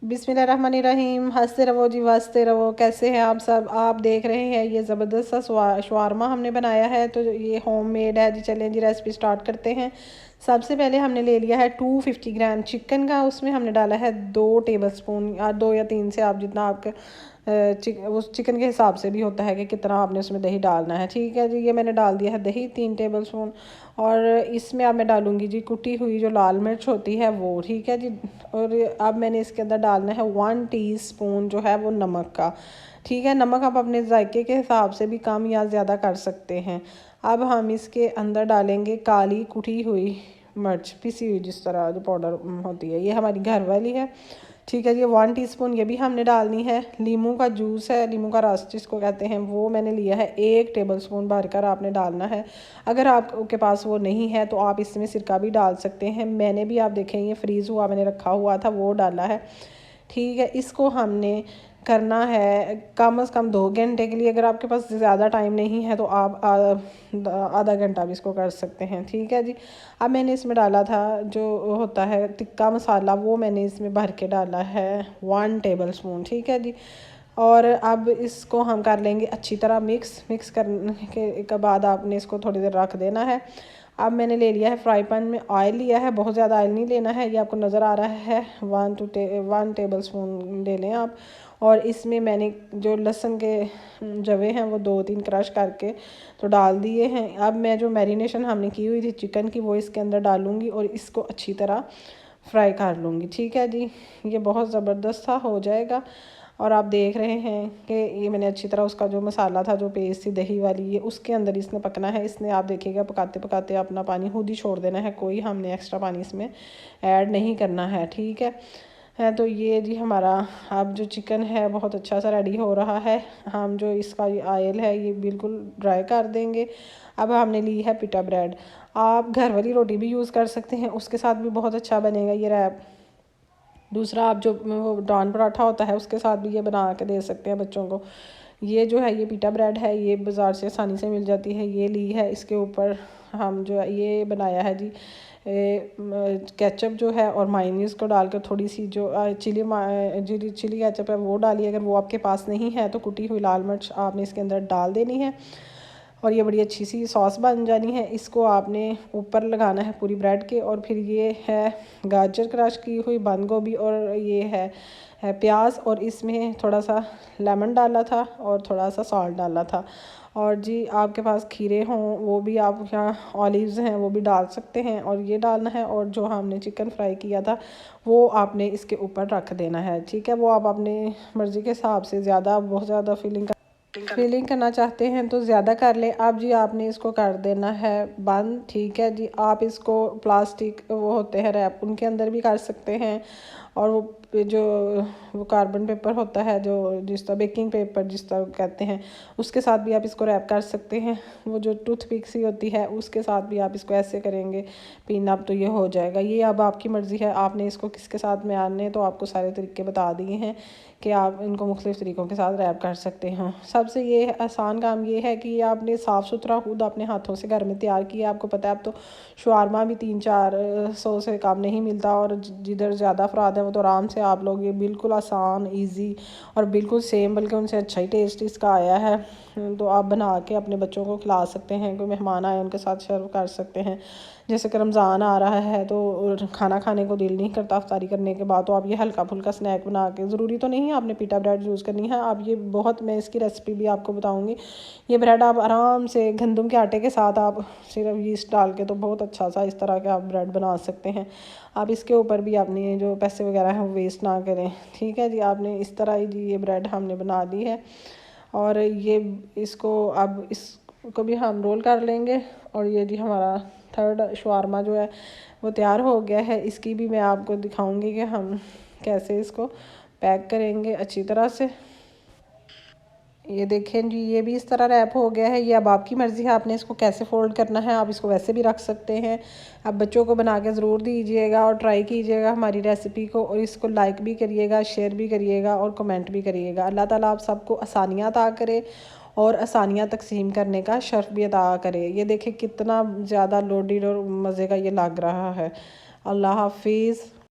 बिस्मिल्लाहिर्रहमानिर्रहीम। हंसते रहो जी, हंसते रहो। कैसे हैं आप सब? आप देख रहे हैं ये ज़बरदस्त सा शवारमा हमने बनाया है, तो ये होममेड है जी। चलें जी, रेसिपी स्टार्ट करते हैं। सबसे पहले हमने ले लिया है 250 ग्राम चिकन का। उसमें हमने डाला है 2 टेबलस्पून या 2 या 3 से आप जितना आपके उस चिकन के हिसाब से भी होता है कि कितना आपने उसमें दही डालना है। ठीक है जी, ये मैंने डाल दिया है दही 3 टेबलस्पून। और इसमें अब मैं डालूंगी जी कुटी हुई जो लाल मिर्च होती है वो। ठीक है जी। और अब मैंने इसके अंदर डालना है 1 टीस्पून जो है वो नमक का। ठीक है, नमक आप अपने जायके के हिसाब से भी कम या ज़्यादा कर सकते हैं। अब हम इसके अंदर डालेंगे काली कुटी हुई मिर्च, पिसी हुई, जिस तरह जो पाउडर होती है, ये हमारी घर वाली है। ठीक है जी, 1 टीस्पून ये भी हमने डालनी है। लीमू का जूस है, लीमू का रस जिसको कहते हैं, वो मैंने लिया है 1 टेबलस्पून भरकर आपने डालना है। अगर आपके पास वो नहीं है तो आप इसमें सिरका भी डाल सकते हैं। मैंने भी, आप देखें, ये फ्रीज़ हुआ मैंने रखा हुआ था, वो डाला है। ठीक है, इसको हमने करना है कम से कम 2 घंटे के लिए। अगर आपके पास ज़्यादा टाइम नहीं है तो आप आधा घंटा भी इसको कर सकते हैं। ठीक है जी। अब मैंने इसमें डाला था जो होता है टिक्का मसाला, वो मैंने इसमें भर के डाला है 1 टेबलस्पून। ठीक है जी। और अब इसको हम कर लेंगे अच्छी तरह मिक्स करने के बाद आपने इसको थोड़ी देर रख देना है। अब मैंने ले लिया है फ्राई पैन में ऑयल लिया है, बहुत ज़्यादा ऑयल नहीं लेना है, ये आपको नज़र आ रहा है। 1 टेबलस्पून ले लें आप। और इसमें मैंने जो लहसुन के जवे हैं वो 2-3 क्रश करके तो डाल दिए हैं। अब मैं जो मैरिनेशन हमने की हुई थी चिकन की वो इसके अंदर डालूँगी और इसको अच्छी तरह फ्राई कर लूँगी। ठीक है जी, ये बहुत ज़बरदस्त सा हो जाएगा। और आप देख रहे हैं कि ये मैंने अच्छी तरह उसका जो मसाला था, जो पेस्ट थी दही वाली, ये उसके अंदर इसने पकना है। इसने, आप देखिएगा, पकाते पकाते अपना पानी खुद ही छोड़ देना है, कोई हमने एक्स्ट्रा पानी इसमें ऐड नहीं करना है। ठीक है तो ये जी हमारा अब जो चिकन है बहुत अच्छा सा रेडी हो रहा है। हम जो इसका ये ऑयल है ये बिल्कुल ड्राई कर देंगे। अब हमने ली है पिटा ब्रेड। आप घर वाली रोटी भी यूज़ कर सकते हैं, उसके साथ भी बहुत अच्छा बनेगा ये रैप। दूसरा, आप जो वो डॉन पराठा होता है उसके साथ भी ये बना के दे सकते हैं बच्चों को। ये जो है ये पिटा ब्रेड है, ये बाज़ार से आसानी से मिल जाती है, ये ली है। इसके ऊपर हम जो है ये बनाया है जी केचप जो है और मायोनीज़ को डालकर थोड़ी सी जो चिली केचप है वो डालिए। अगर वो आपके पास नहीं है तो कुटी हुई लाल मिर्च आपने इसके अंदर डाल देनी है और ये बड़ी अच्छी सी सॉस बन जानी है। इसको आपने ऊपर लगाना है पूरी ब्रेड के। और फिर ये है गाजर क्रश की हुई, बंद गोभी, और ये है प्याज, और इसमें थोड़ा सा लेमन डाला था और थोड़ा सा सॉल्ट डाला था। और जी आपके पास खीरे हों वो भी आप, यहाँ ऑलिव्स हैं वो भी डाल सकते हैं, और ये डालना है। और जो हमने चिकन फ्राई किया था वो आपने इसके ऊपर रख देना है। ठीक है, वो आप अपनी मर्ज़ी के हिसाब से, ज़्यादा बहुत ज़्यादा फीलिंग करना चाहते हैं तो ज़्यादा कर ले। अब जी आपने इसको कर देना है बंद। ठीक है जी, आप इसको प्लास्टिक वो होते हैं रैप, उनके अंदर भी कर सकते हैं। और वो कार्बन पेपर होता है, जो जिस तरह बेकिंग पेपर जिस तरह कहते हैं, उसके साथ भी आप इसको रैप कर सकते हैं। वो जो टूथपिक सी होती है उसके साथ भी आप इसको ऐसे करेंगे पिन अप तो ये हो जाएगा। ये अब आपकी मर्ज़ी है, आपने इसको किसके साथ में आने, तो आपको सारे तरीके बता दिए हैं कि आप इनको मुख्तलिफ़ तरीक़ों के साथ रैप कर सकते हैं। सबसे ये आसान काम ये है कि आपने साफ़ सुथरा खुद अपने हाथों से घर में तैयार किया। आपको पता है अब तो शवारमा भी 300-400 से कम नहीं मिलता, और जिधर ज़्यादा अफराद हैं वो तो आराम से आप लोग, ये बिल्कुल आसान, ईजी और बिल्कुल सेम, बल्कि उनसे अच्छा ही टेस्ट इसका आया है। तो आप बना के अपने बच्चों को खिला सकते हैं, कोई मेहमान आए उनके साथ सर्व कर सकते हैं। जैसे कि रमज़ान आ रहा है तो खाना खाने को दिल नहीं करता अफ्तारी करने के बाद, तो आप ये हल्का फुल्का स्नैक बना के, ज़रूरी तो नहीं है आपने पीटा ब्रेड यूज़ करनी है। आप ये बहुत, मैं इसकी रेसिपी भी आपको बताऊंगी। ये ब्रेड आप आराम से गंदम के आटे के साथ आप सिर्फ यीस्ट डाल के तो बहुत अच्छा सा इस तरह के आप ब्रेड बना सकते हैं। आप इसके ऊपर भी अपने जो पैसे वगैरह हैं वो वेस्ट ना करें। ठीक है जी, आपने इस तरह ही जी ये ब्रेड हमने बना दी है। और ये इसको अब इसको भी हम रोल कर लेंगे। और ये जी हमारा थर्ड शवारमा जो है वो तैयार हो गया है। इसकी भी मैं आपको दिखाऊंगी कि हम कैसे इसको पैक करेंगे अच्छी तरह से। ये देखें जी, ये भी इस तरह रैप हो गया है। ये अब आपकी मर्ज़ी है, आपने इसको कैसे फ़ोल्ड करना है, आप इसको वैसे भी रख सकते हैं। अब बच्चों को बना के ज़रूर दीजिएगा और ट्राई कीजिएगा हमारी रेसिपी को, और इसको लाइक भी करिएगा, शेयर भी करिएगा और कमेंट भी करिएगा। अल्लाह ताला आप सबको आसानियाँ अता करे और आसानियाँ तकसीम करने का शर्फ भी अता करे। ये देखें कितना ज़्यादा लोडेड और मज़े का ये लग रहा है। अल्लाह हाफिज़।